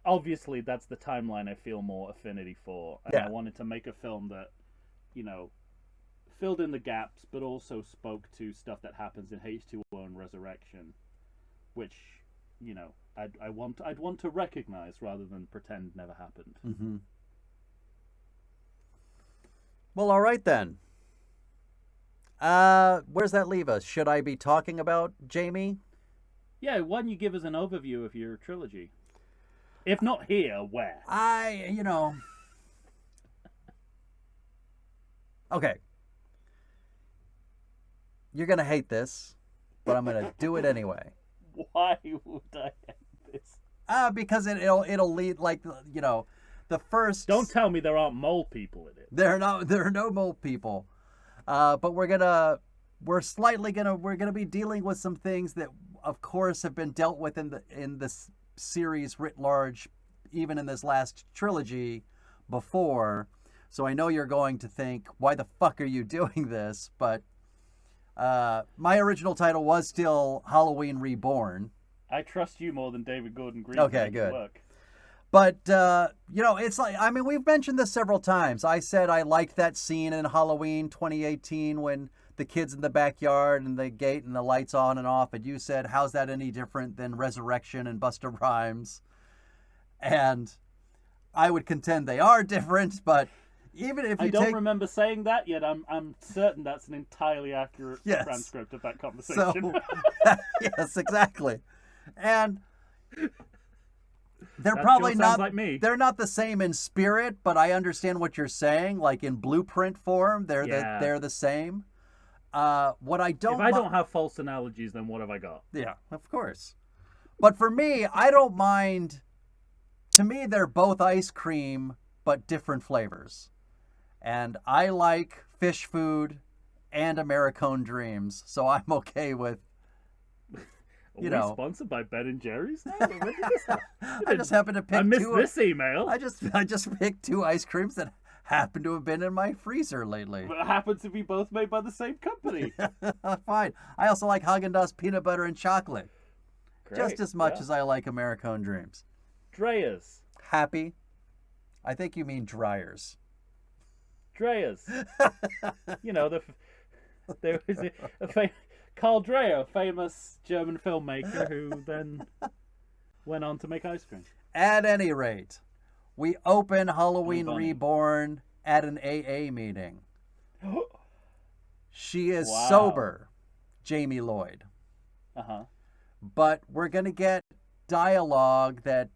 obviously that's the timeline I feel more affinity for, and Yeah. I wanted to make a film that, filled in the gaps, but also spoke to stuff that happens in H2O and Resurrection, which, I'd want to recognize rather than pretend never happened. Mm-hmm. Well, all right then. Where's that leave us? Should I be talking about Jamie? Yeah, why don't you give us an overview of your trilogy? If not here, where? Okay. You're going to hate this, but I'm going to do it anyway. Why would I hate this? Because it'll lead, the first... Don't tell me there aren't mole people in it. There are no mole people. But we're gonna be dealing with some things that, of course, have been dealt with in this series writ large, even in this last trilogy before. So I know you're going to think, why the fuck are you doing this? But my original title was still Halloween Reborn. I trust you more than David Gordon Green. Okay, good. Work. But, it's like, I mean, we've mentioned this several times. I said I liked that scene in Halloween 2018 when the kid's in the backyard and the gate and the lights on and off. And you said, how's that any different than Resurrection and Busta Rhymes? And I would contend they are different, but even if you I don't remember saying that, yet I'm certain that's an entirely accurate transcript of that conversation. So, yes, exactly. And they're probably not like me. They're not the same in spirit, but I understand what you're saying. Like in blueprint form, they're the same. What I don't If I don't have false analogies, then what have I got? Yeah, of course. But for me, I don't mind. To me, they're both ice cream, but different flavors. And I like fish food and Americone Dreams, so I'm okay with. Are we sponsored by Ben and Jerry's now? When did this happen? I just happened to pick. I missed this email. I just picked two ice creams that happen to have been in my freezer lately. But happen to be both made by the same company. Fine. I also like Haagen-Dazs peanut butter and chocolate, Great. just as much as I like Americone Dreams. Dreyer's. Happy. I think you mean dryers. Dreyer's. There was Carl Dreyer, famous German filmmaker who then went on to make ice cream. At any rate, we open Halloween Reborn at an AA meeting. She is sober, Jamie Lloyd. Uh-huh. But we're going to get dialogue that...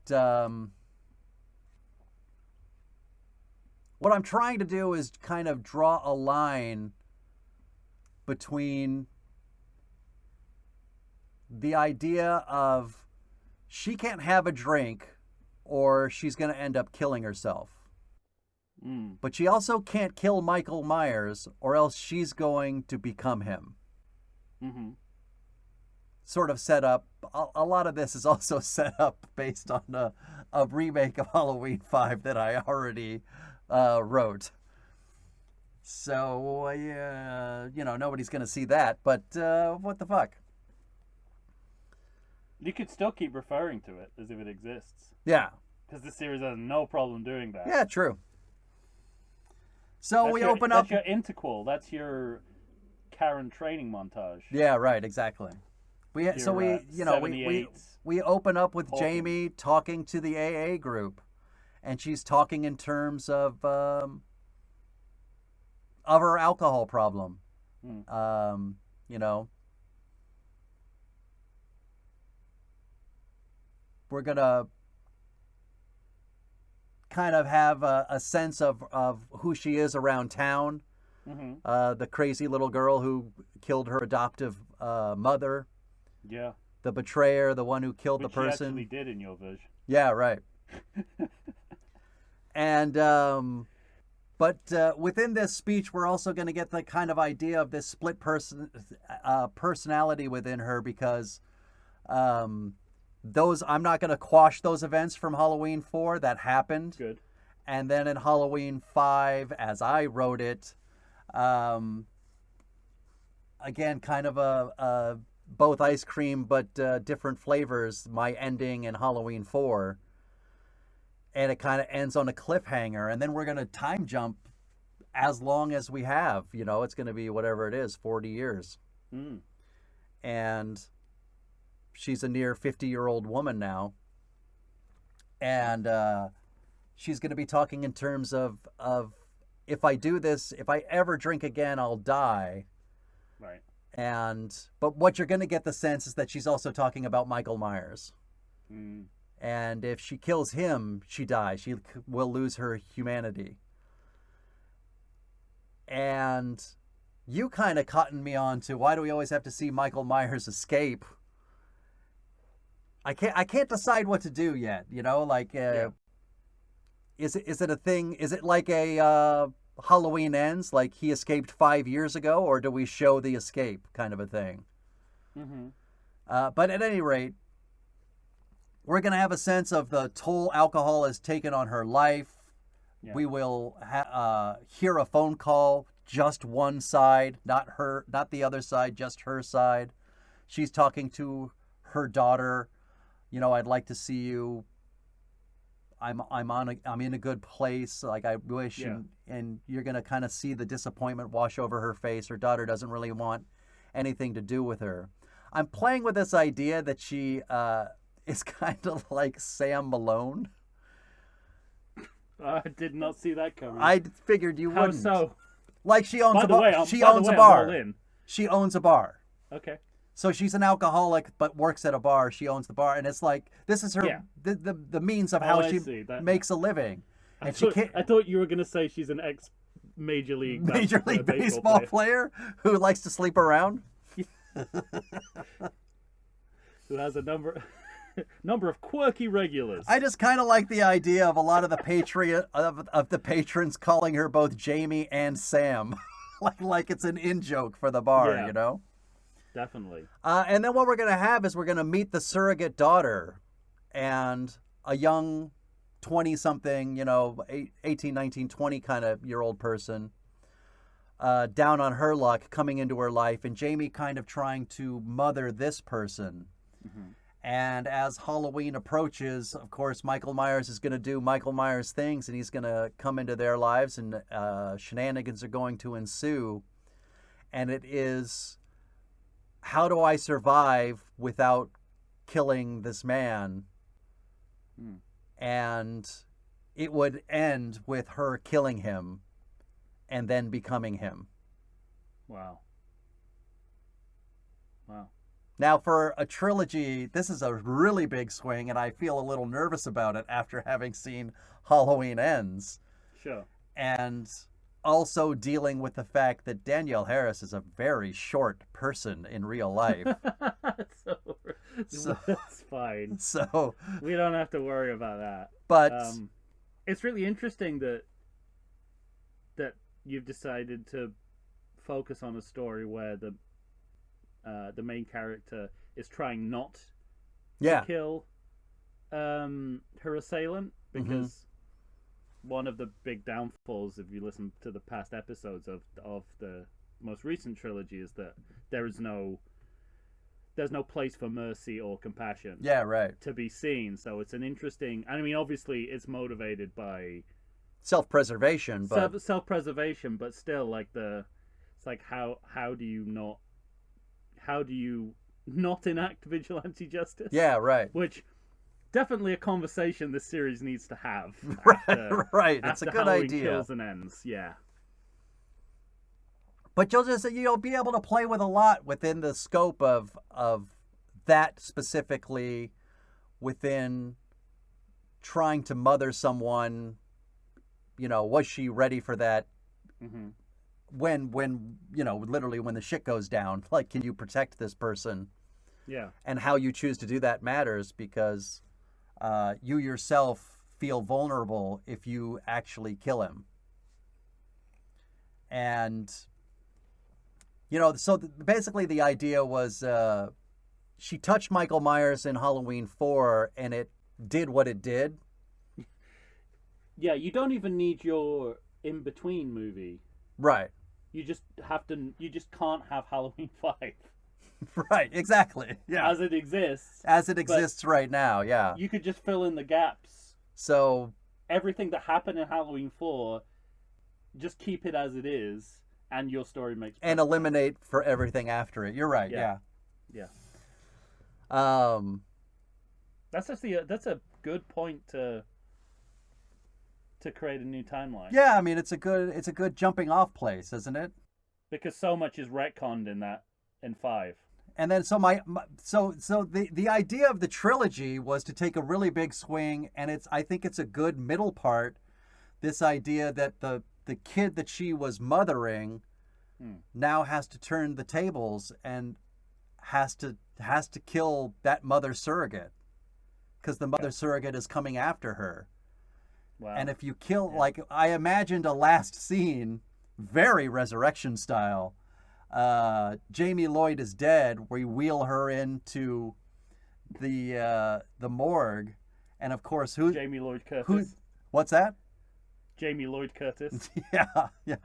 what I'm trying to do is kind of draw a line between the idea of she can't have a drink or she's going to end up killing herself. But she also can't kill Michael Myers or else she's going to become him. Mm-hmm. Sort of set up. A lot of this is also set up based on a remake of Halloween 5 that I already wrote. So, nobody's going to see that, but what the fuck? You could still keep referring to it as if it exists. Yeah. Because the series has no problem doing that. Yeah, true. So we open up... That's your interquel. That's your Karen training montage. Yeah, right, exactly. We open up with Jamie talking to the AA group, and she's talking in terms of her alcohol problem. We're gonna kind of have a sense of who she is around town. Mm-hmm. The crazy little girl who killed her adoptive mother. Yeah. The betrayer, the one who killed the person. Which she actually did in your version. Yeah, right. And, but within this speech, we're also going to get the kind of idea of this split personality within her because I'm not going to quash those events from Halloween 4 that happened. Good. And then in Halloween 5, as I wrote it, again, kind of a both ice cream but different flavors, my ending in Halloween 4. And it kind of ends on a cliffhanger. And then we're going to time jump as long as we have. It's going to be whatever it is, 40 years. Mm. And she's a near 50-year-old woman now. And she's going to be talking in terms of if I do this, if I ever drink again, I'll die. Right. But what you're going to get the sense is that she's also talking about Michael Myers. Mm. And if she kills him, she dies. She will lose her humanity. And you kind of cottoned me on to why do we always have to see Michael Myers escape? I can't decide what to do yet. Is it a thing? Is it like a Halloween Ends, like he escaped 5 years ago, or do we show the escape kind of a thing? Mm-hmm. But at any rate, we're going to have a sense of the toll alcohol has taken on her life. Yeah. We will hear a phone call, just one side, not the other side, just her side. She's talking to her daughter. I'd like to see you I'm in a good place. Like I wish, and you're gonna kind of see the disappointment wash over her face. Her daughter doesn't really want anything to do with her. I'm playing with this idea that she is kind of like Sam Malone. I did not see that coming. I figured you How wouldn't. so? Like she owns By a the bar. way, She by the owns way, a I'm all bar. in. She owns a bar. Okay. So she's an alcoholic, but works at a bar. She owns the bar, and it's like this is her Yeah. the means of how I she see. That- makes a living. I And thought, she can't. I thought you were going to say she's an ex-Major League Major League Baseball player who likes to sleep around. who has a number of quirky regulars. I just kind of like the idea of a lot of the of the patrons calling her both Jamie and Sam, like it's an in joke for the bar, Yeah. you know. Definitely. And then what we're gonna have is we're gonna meet the surrogate daughter, and a young 20-something, 18, 19, 20 kind of year old person, down on her luck, coming into her life, and Jamie kind of trying to mother this person. Mm-hmm. And as Halloween approaches, of course, Michael Myers is going to do Michael Myers things, and he's going to come into their lives, and shenanigans are going to ensue. And it is, how do I survive without killing this man? And it would end with her killing him and then becoming him. Wow. Now, for a trilogy, this is a really big swing, and I feel a little nervous about it after having seen Halloween Ends. Sure. And also dealing with the fact that Danielle Harris is a very short person in real life. so that's fine. So We don't have to worry about that. But it's really interesting that you've decided to focus on a story where the main character is trying not to kill her assailant, because one of the big downfalls, if you listen to the past episodes of the most recent trilogy, is that there's no place for mercy or compassion to be seen. So it's an interesting, I mean, obviously it's motivated by self-preservation, but self-preservation, but still, like it's like how do you not enact vigilante justice? Yeah, right. Which definitely a conversation this series needs to have. Right. It's a good Halloween idea. Kills and Ends, yeah. But you'll be able to play with a lot within the scope of that, specifically within trying to mother someone. Was she ready for that? Mm-hmm. When literally when the shit goes down, like, can you protect this person? Yeah. And how you choose to do that matters, because you yourself feel vulnerable if you actually kill him. And so basically the idea was she touched Michael Myers in Halloween 4, and it did what it did. Yeah, you don't even need your in-between movie. Right. You just can't have Halloween 5. Right, exactly. Yeah. As it exists. As it exists right now, yeah. You could just fill in the gaps. So everything that happened in Halloween 4, just keep it as it is, and your story makes sense. And eliminate for everything after it. You're right, yeah. That's a good point to create a new timeline. Yeah, I mean, it's a good jumping off place, isn't it? Because so much is retconned in 5. And then so the idea of the trilogy was to take a really big swing, and I think it's a good middle part. This idea that the kid that she was mothering now has to turn the tables and has to kill that mother surrogate, because the mother surrogate is coming after her. Wow. And if you kill, like, I imagined a last scene, very Resurrection style. Jamie Lloyd is dead. We wheel her into the morgue, and of course, Jamie Lloyd Curtis. What's that? Jamie Lloyd Curtis. Yeah.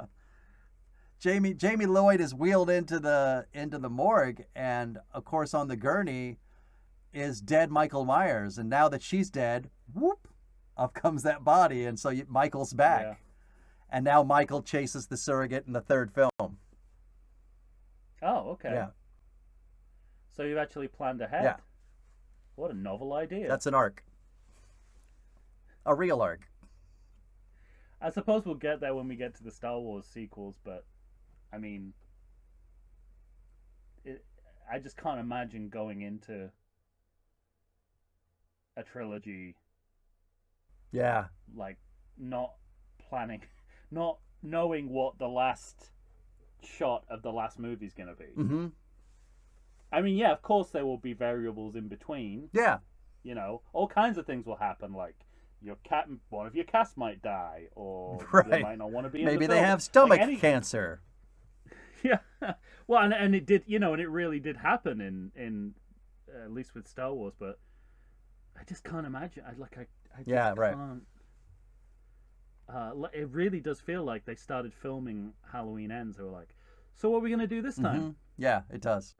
Jamie Lloyd is wheeled into the morgue, and of course on the gurney is dead Michael Myers. And now that she's dead, whoop, up comes that body, and so Michael's back. Yeah. And now Michael chases the surrogate in the third film. Oh, okay. Yeah. So you've actually planned ahead. Yeah. What a novel idea. That's an arc. A real arc. I suppose we'll get there when we get to the Star Wars sequels, but I mean, I just can't imagine going into a trilogy Yeah. like not planning, not knowing what the last shot of the last movie is going to be. Mm-hmm. I mean, yeah, of course there will be variables in between. Yeah. You know, all kinds of things will happen, like one of your cast might die, or Right. they might not want to be. Maybe in the they film. have stomach Like cancer. Yeah, well, and it did, you know, and it really did happen in at least with Star Wars, but I just can't imagine. I just Yeah, right. can't. It really does feel like they started filming Halloween Ends. They were like, "So what are we gonna do this time?" Mm-hmm. Yeah, it does.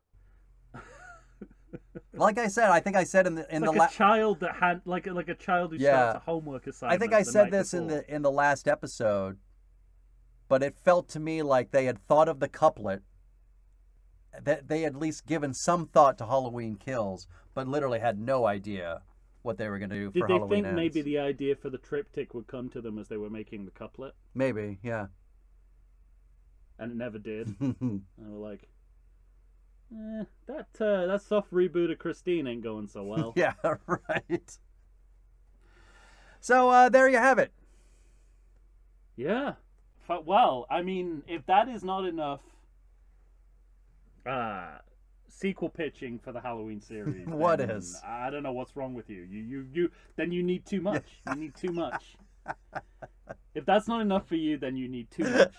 Like I said, I think I said in the a child that had like a child who starts a homework assignment. I think I the said night this before. in the last episode, but it felt to me like they had thought of the couplet, that they had at least given some thought to Halloween Kills, but literally had no idea what they were going to do Did for they Halloween think Ends. maybe the idea for the triptych would come to them as they were making the couplet, Maybe, yeah. and it never did? And they were like, that soft reboot of Christine ain't going so well. Yeah, right. So there you have it. Yeah. Well, I mean, if that is not enough sequel pitching for the Halloween series, What then is? I don't know what's wrong with you. You then you need too much. You need too much. If that's not enough for you, then you need too much.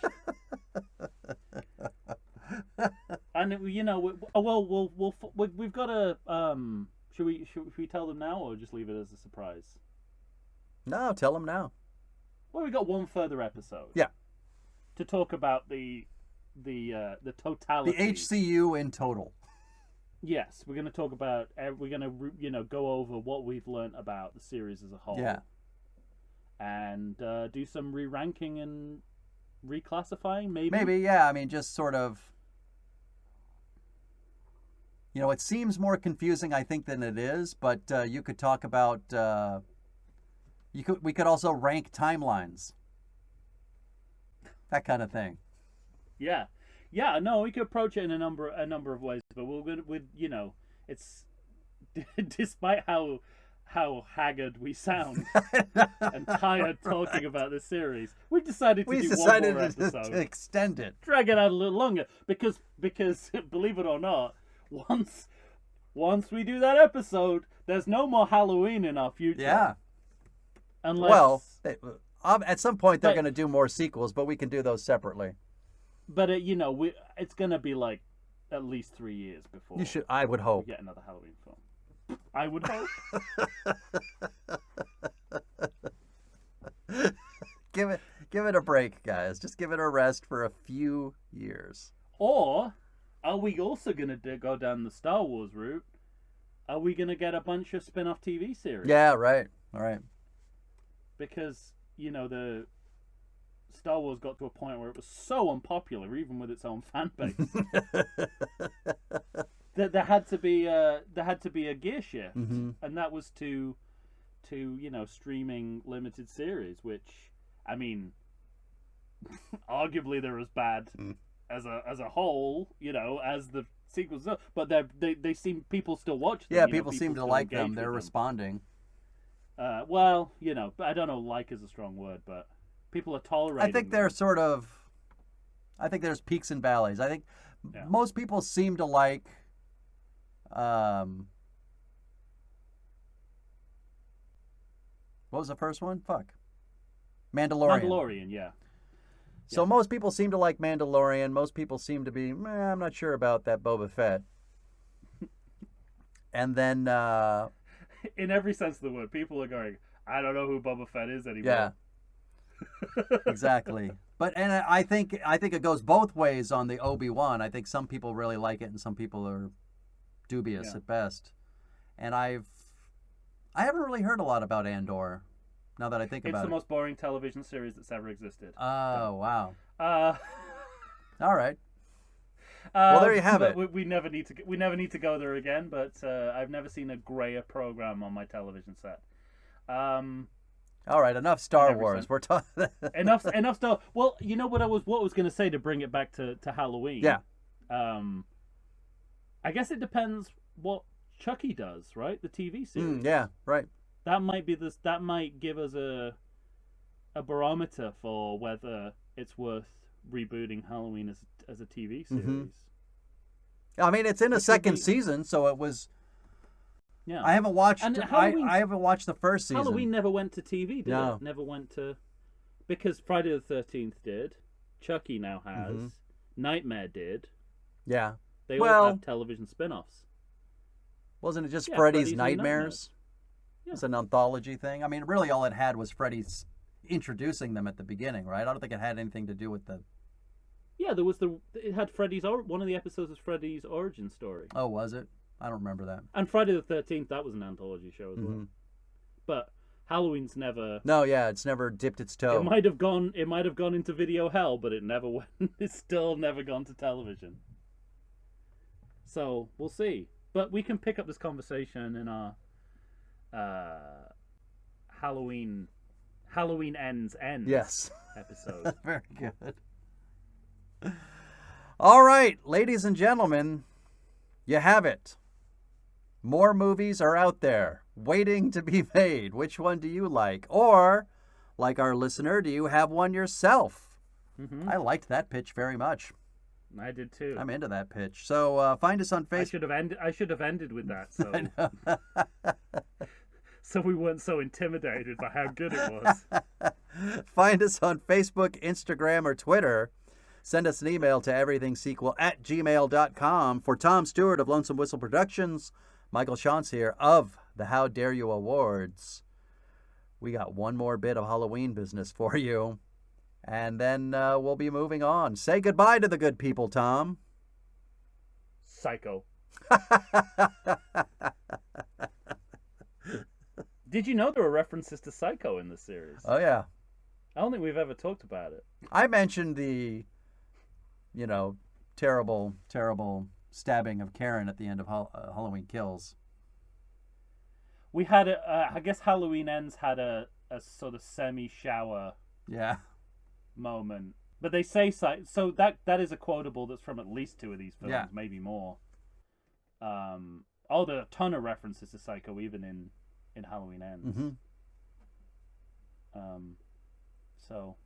And you know, we've got a should we tell them now or just leave it as a surprise? No, tell them now. Well, we got one further episode. Yeah. To talk about the totality. The HCU in total. Yes, we're going to talk about. We're going to go over what we've learned about the series as a whole. Yeah. And do some re-ranking and reclassifying, maybe. Maybe, yeah. I mean, just sort of. You know, it seems more confusing, I think, than it is. But you could talk about. We could also rank timelines. That kind of thing. Yeah. Yeah, no, we could approach it in a number of ways, but you know, it's despite how haggard we sound and tired talking about this series, we decided to do one more episode. To extend it, drag it out a little longer because believe it or not, once we do that episode, there's no more Halloween in our future. Yeah. Unless at some point they're going to do more sequels, but we can do those separately. But you know, it's going to be like at least 3 years before. I would hope. We get another Halloween film. I would hope. Give it a break, guys. Just give it a rest for a few years. Or are we also going to go down the Star Wars route? Are we going to get a bunch of spin-off TV series? Yeah, right. All right. Because, you know, the Star Wars got to a point where it was so unpopular, even with its own fan base, that there had to be a gear shift, and that was to you know, streaming limited series, which, I mean, arguably they're as bad as a whole, you know, as the sequels, but they seem, people still watch them. Yeah, you people know, seem to still like engage them. with They're responding. Well, you know, I don't know, like is a strong word, but people are tolerating I think they're sort of. I think there's peaks and valleys. I think most people seem to like. What was the first one? Fuck. Mandalorian, yeah. So most people seem to like Mandalorian. Most people seem to be, I'm not sure about that Boba Fett. And then... in every sense of the word, people are going, I don't know who Boba Fett is anymore. Yeah. Exactly. And I think it goes both ways on the Obi-Wan. I think some people really like it and some people are dubious at best. And I haven't really heard a lot about Andor. Now that I think It's about the it. most boring television series that's ever existed. Oh, wow. Uh, All right. Well, there you have but it. We never need to go there again. But I've never seen a grayer program on my television set. All right, enough Star every Wars. sense. We're talking. enough stuff. Well, you know what I was going to say to bring it back to Halloween. Yeah. I guess it depends what Chucky does, right? The TV series. Yeah, right. That might be this. That might give us a barometer for whether it's worth rebooting Halloween as a TV series. Mhm. I mean, it's in a second season, so it was. Yeah. I haven't watched. And I haven't watched the first season. Halloween never went to TV, did No. it? Never went to, because Friday the 13th did. Chucky now has. Mhm. Nightmare did. Yeah. They Well- all have television spin-offs. Wasn't it just Yeah, Freddy's Freddy's Nightmares? Yeah. It's an anthology thing. I mean, really, all it had was Freddy's introducing them at the beginning, right? I don't think it had anything to do with the. Yeah, it had one of the episodes was Freddy's origin story. Oh, was it? I don't remember that. And Friday the 13th, that was an anthology show as well. Mhm. But Halloween's never. No, yeah, it's never dipped its toe. It might have gone into video hell, but it never went. It's still never gone to television. So we'll see. But we can pick up this conversation in our Halloween ends Yes. episode. Very good. All right, ladies and gentlemen, you have it. More movies are out there waiting to be made. Which one do you like? Or, like our listener, do you have one yourself? Mm-hmm. I liked that pitch very much. I did too. I'm into that pitch. So find us on I Facebook. should have ended with that, so I know. so we weren't so intimidated by how good it was. Find us on Facebook, Instagram, or Twitter. Send us an email to everythingsequel@gmail.com. For Tom Stewart of Lonesome Whistle Productions, Michael Shantz here of the How Dare You Awards. We got one more bit of Halloween business for you, and then we'll be moving on. Say goodbye to the good people, Tom. Psycho. Did you know there were references to Psycho in the series? Oh, yeah. I don't think we've ever talked about it. I mentioned the, terrible, terrible stabbing of Karen at the end of Halloween Kills. We had I guess Halloween Ends had a sort of semi-shower Yeah. moment. But they say so that is a quotable that's from at least two of these films, Yeah. maybe more. There are a ton of references to Psycho even in Halloween Ends. Mm-hmm. So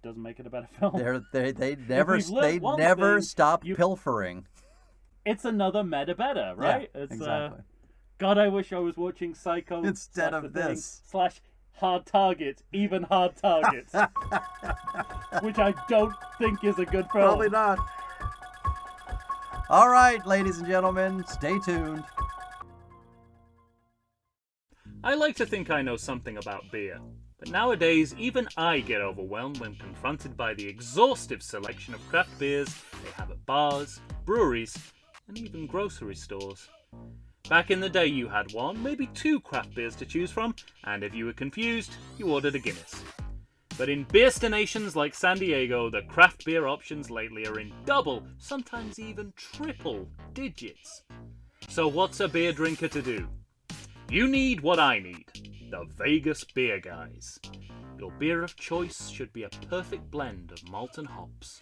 doesn't make it a better film. They never we've learned one thing, stop pilfering. It's another meta better, right? Yeah, It's exactly. God, I wish I was watching Psycho Instead / of The Thing this. / Hard Target, even Hard Target, which I don't think is a good film. Probably not. All right, ladies and gentlemen, stay tuned. I like to think I know something about beer, but nowadays even I get overwhelmed when confronted by the exhaustive selection of craft beers they have at bars, breweries, and even grocery stores. Back in the day you had one, maybe two craft beers to choose from, and if you were confused, you ordered a Guinness. But in beerstinations like San Diego, the craft beer options lately are in double, sometimes even triple digits. So what's a beer drinker to do? You need what I need, the Vegas Beer Guys. Your beer of choice should be a perfect blend of malt and hops.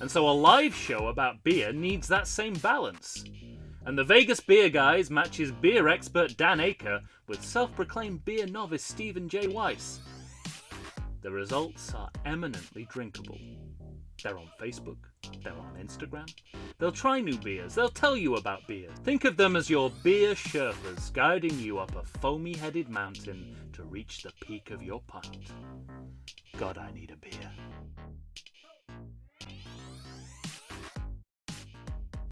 And so a live show about beer needs that same balance. And the Vegas Beer Guys matches beer expert Dan Aker with self-proclaimed beer novice Stephen J. Weiss. The results are eminently drinkable. They're on Facebook, they're on Instagram. They'll try new beers, they'll tell you about beer. Think of them as your beer Sherpas guiding you up a foamy-headed mountain to reach the peak of your pint. God, I need a beer.